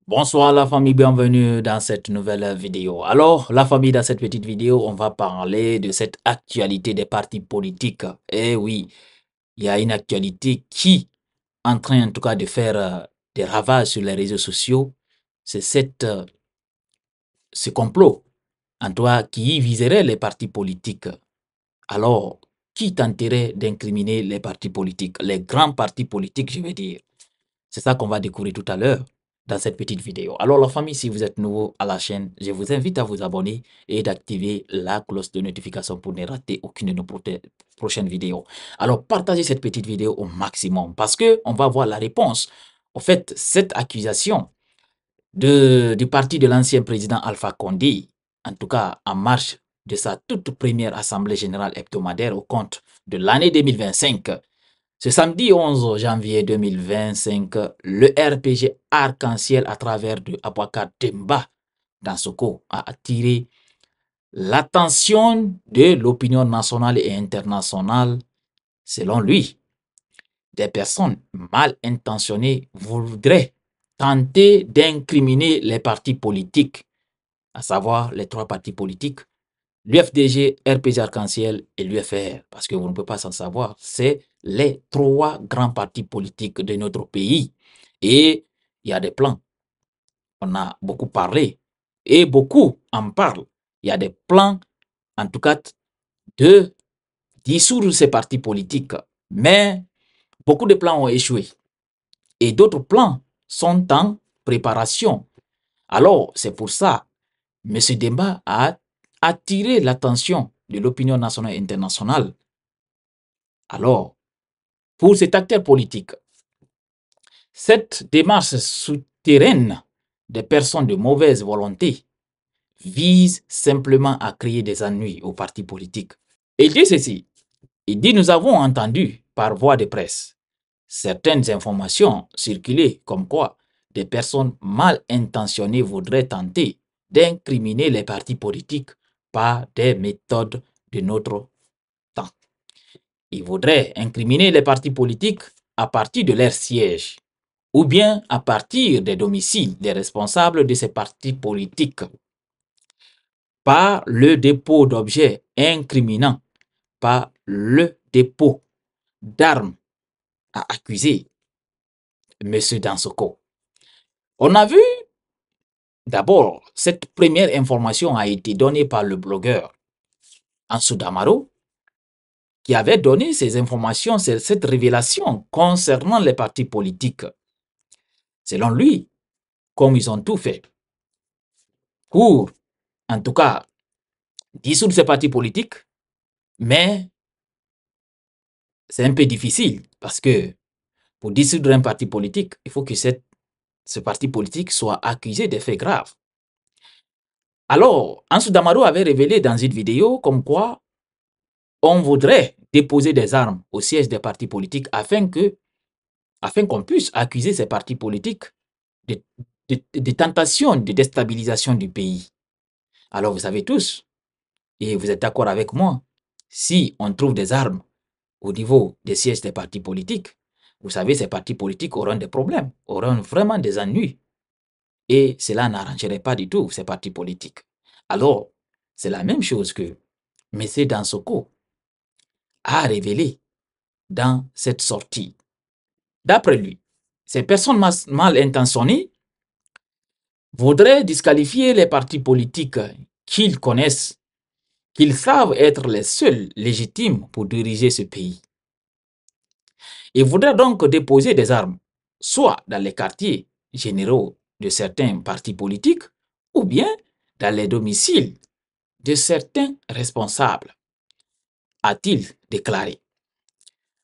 Bonsoir la famille, bienvenue dans cette nouvelle vidéo. Alors, la famille, dans cette petite vidéo, on va parler de cette actualité des partis politiques. Eh oui, il y a une actualité qui est en train en tout cas de faire des ravages sur les réseaux sociaux. C'est ce complot, en tout cas, qui viserait les partis politiques. Alors, qui tenterait d'incriminer les partis politiques, les grands partis politiques, je veux dire. C'est ça qu'on va découvrir tout à l'heure dans cette petite vidéo. Alors la famille, si vous êtes nouveau à la chaîne, je vous invite à vous abonner et d'activer la cloche de notification pour ne rater aucune de nos prochaines vidéos. Alors partagez cette petite vidéo au maximum parce que on va voir la réponse. En fait, cette accusation du parti de l'ancien président Alpha Condé, en tout cas en marche de sa toute première assemblée générale hebdomadaire au compte de l'année 2025, ce samedi 11 janvier 2025, le RPG Arc-en-Ciel à travers de Abouakar Demba Dansoko a attiré l'attention de l'opinion nationale et internationale. Selon lui, des personnes mal intentionnées voudraient tenter d'incriminer les partis politiques, à savoir les trois partis politiques, l'UFDG, RPG Arc-en-Ciel et l'UFR, parce que vous ne pouvez pas s'en savoir, c'est les trois grands partis politiques de notre pays. Et il y a des plans. On a beaucoup parlé et beaucoup en parlent. Il y a des plans, en tout cas, de dissoudre ces partis politiques. Mais beaucoup de plans ont échoué. Et d'autres plans sont en préparation. Alors, c'est pour ça, M. Demba a attiré l'attention de l'opinion nationale et internationale. Alors, pour cet acteur politique, cette démarche souterraine des personnes de mauvaise volonté vise simplement à créer des ennuis aux partis politiques. Il dit ceci, il dit: nous avons entendu par voie de presse certaines informations circuler comme quoi des personnes mal intentionnées voudraient tenter d'incriminer les partis politiques par des méthodes de notre temps. Ils voudraient incriminer les partis politiques à partir de leur siège ou bien à partir des domiciles des responsables de ces partis politiques par le dépôt d'objets incriminants, par le dépôt d'armes à accuser M. Dansoko. On a vu d'abord, cette première information a été donnée par le blogueur Ansou Damaro, qui avait donné ces informations, cette révélation concernant les partis politiques. Selon lui, comme ils ont tout fait pour, en tout cas, dissoudre ces partis politiques, mais c'est un peu difficile parce que pour dissoudre un parti politique, il faut que ce parti politique soit accusé de faits graves. Alors, Ansou Damaro avait révélé dans une vidéo comme quoi on voudrait déposer des armes au siège des partis politiques afin qu'on puisse accuser ces partis politiques de tentations de déstabilisation du pays. Alors, vous savez tous, et vous êtes d'accord avec moi, si on trouve des armes au niveau des sièges des partis politiques, vous savez, ces partis politiques auront des problèmes, auront vraiment des ennuis. Et cela n'arrangerait pas du tout ces partis politiques. Alors, c'est la même chose que M. Dansoko a révélé dans cette sortie. D'après lui, ces personnes mal intentionnées voudraient disqualifier les partis politiques qu'ils connaissent, qu'ils savent être les seuls légitimes pour diriger ce pays. Ils voudraient donc déposer des armes, soit dans les quartiers généraux de certains partis politiques, ou bien dans les domiciles de certains responsables, a-t-il déclaré.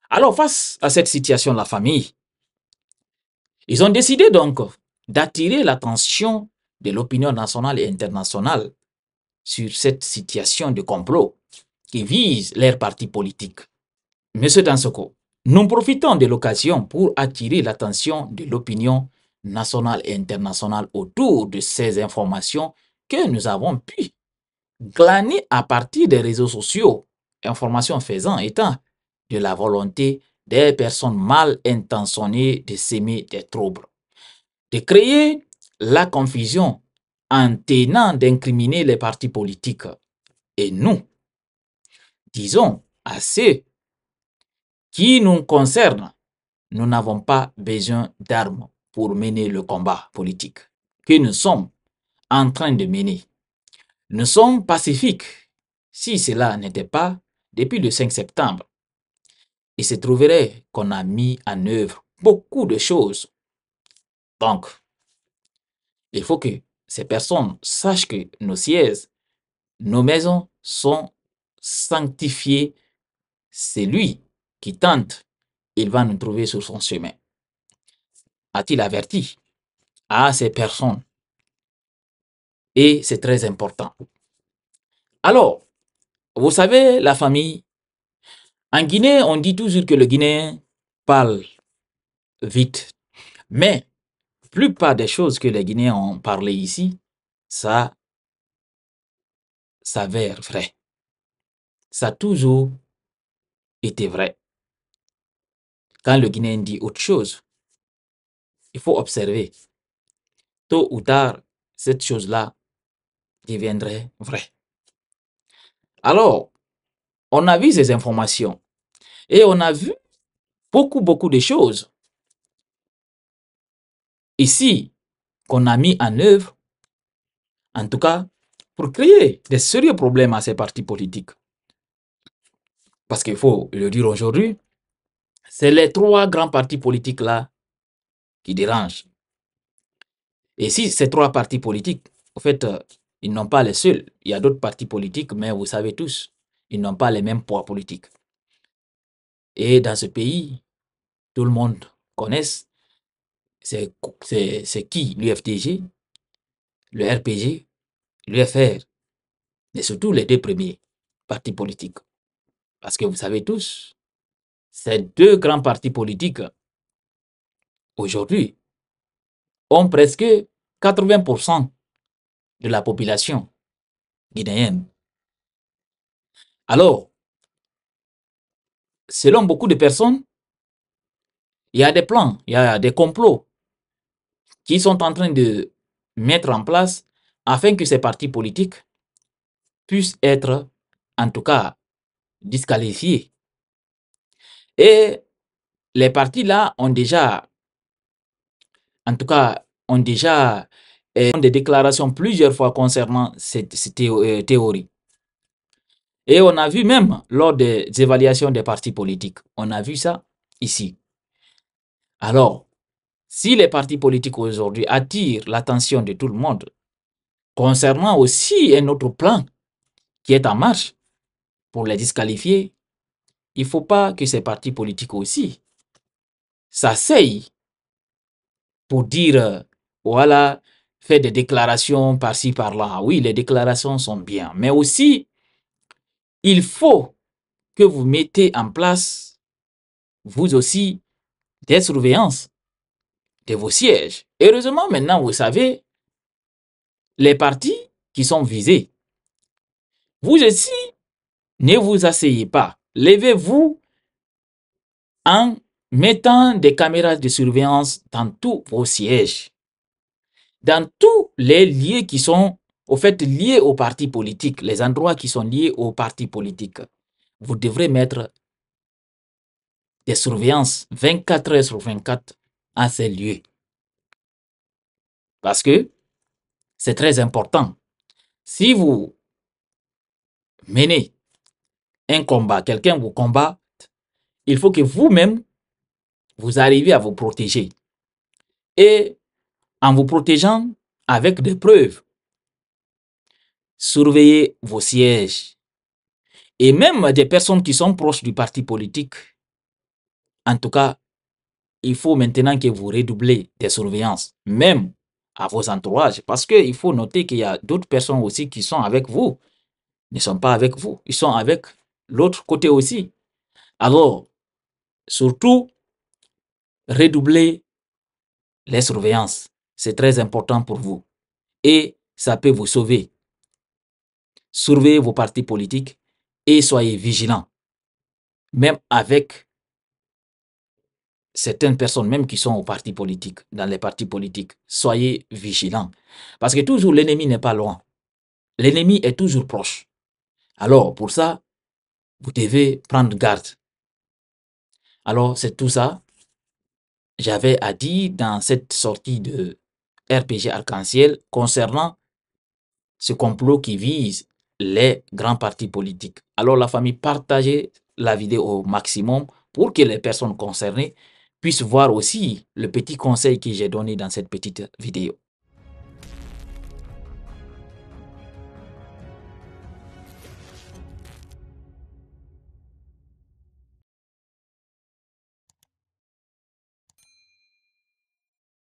Alors, face à cette situation, la famille, ils ont décidé donc d'attirer l'attention de l'opinion nationale et internationale sur cette situation de complot qui vise leurs partis politiques. Monsieur Dansoko, nous profitons de l'occasion pour attirer l'attention de l'opinion nationale et internationale autour de ces informations que nous avons pu glaner à partir des réseaux sociaux, informations faisant état de la volonté des personnes mal intentionnées de s'aimer des troubles, de créer la confusion en tenant d'incriminer les partis politiques. Et nous, disons à ceux qui nous concernent, nous n'avons pas besoin d'armes pour mener le combat politique que nous sommes en train de mener. Nous sommes pacifiques. Si cela n'était pas, depuis le 5 septembre, il se trouverait qu'on a mis en œuvre beaucoup de choses. Donc, il faut que ces personnes sachent que nos sièges, nos maisons sont sanctifiées. C'est lui qui tente, il va nous trouver sur son chemin. A-t-il averti à ces personnes? Et c'est très important. Alors, vous savez, la famille, en Guinée, on dit toujours que le Guinéen parle vite. Mais, la plupart des choses que les Guinéens ont parlé ici, ça s'avère vrai. Ça a toujours été vrai. Quand le Guinéen dit autre chose, il faut observer. Tôt ou tard, cette chose-là deviendrait vraie. Alors, on a vu ces informations et on a vu beaucoup de choses ici qu'on a mis en œuvre, en tout cas, pour créer des sérieux problèmes à ces partis politiques. Parce qu'il faut le dire aujourd'hui, c'est les trois grands partis politiques-là qui dérangent. Et si ces trois partis politiques, en fait, ils n'ont pas les seuls, il y a d'autres partis politiques, mais vous savez tous, ils n'ont pas les mêmes poids politiques. Et dans ce pays, tout le monde connaît, c'est qui l'UFDG, le RPG, l'UFR, et surtout les deux premiers partis politiques. Parce que vous savez tous, ces deux grands partis politiques, aujourd'hui, ont presque 80% de la population guinéenne. Alors, selon beaucoup de personnes, il y a des plans, il y a des complots qui sont en train de mettre en place afin que ces partis politiques puissent être, en tout cas, disqualifiés. Et les partis là ont déjà, en tout cas, ont déjà des déclarations plusieurs fois concernant cette théorie. Et on a vu même lors des évaluations des partis politiques, on a vu ça ici. Alors, si les partis politiques aujourd'hui attirent l'attention de tout le monde concernant aussi un autre plan qui est en marche pour les disqualifier, il ne faut pas que ces partis politiques aussi s'asseyent pour dire, voilà, faire des déclarations par-ci, par-là. Oui, les déclarations sont bien, mais aussi, il faut que vous mettez en place, vous aussi, des surveillances de vos sièges. Heureusement, maintenant, vous savez, les partis qui sont visés, vous aussi, ne vous asseyez pas. Levez-vous en mettant des caméras de surveillance dans tous vos sièges, dans tous les lieux qui sont au fait liés aux partis politiques, les endroits qui sont liés aux partis politiques. Vous devrez mettre des surveillances 24 heures sur 24 à ces lieux. Parce que c'est très important. Si vous menez un combat, quelqu'un vous combat, il faut que vous-même, vous arriviez à vous protéger. Et en vous protégeant avec des preuves, surveillez vos sièges. Et même des personnes qui sont proches du parti politique, en tout cas, il faut maintenant que vous redoublez des surveillances, même à vos entourages, parce qu'il faut noter qu'il y a d'autres personnes aussi qui sont avec vous, ne sont pas avec vous, ils sont avec l'autre côté aussi. Alors, surtout, redoublez les surveillances. C'est très important pour vous et ça peut vous sauver. Surveillez vos partis politiques et soyez vigilants, même avec certaines personnes même qui sont au parti politique, dans les partis politiques, soyez vigilants. Parce que toujours l'ennemi n'est pas loin. L'ennemi est toujours proche. Alors, pour ça, vous devez prendre garde. Alors, c'est tout ça. J'avais à dire dans cette sortie de RPG Arc-en-Ciel concernant ce complot qui vise les grands partis politiques. Alors, la famille, partagez la vidéo au maximum pour que les personnes concernées puissent voir aussi le petit conseil que j'ai donné dans cette petite vidéo.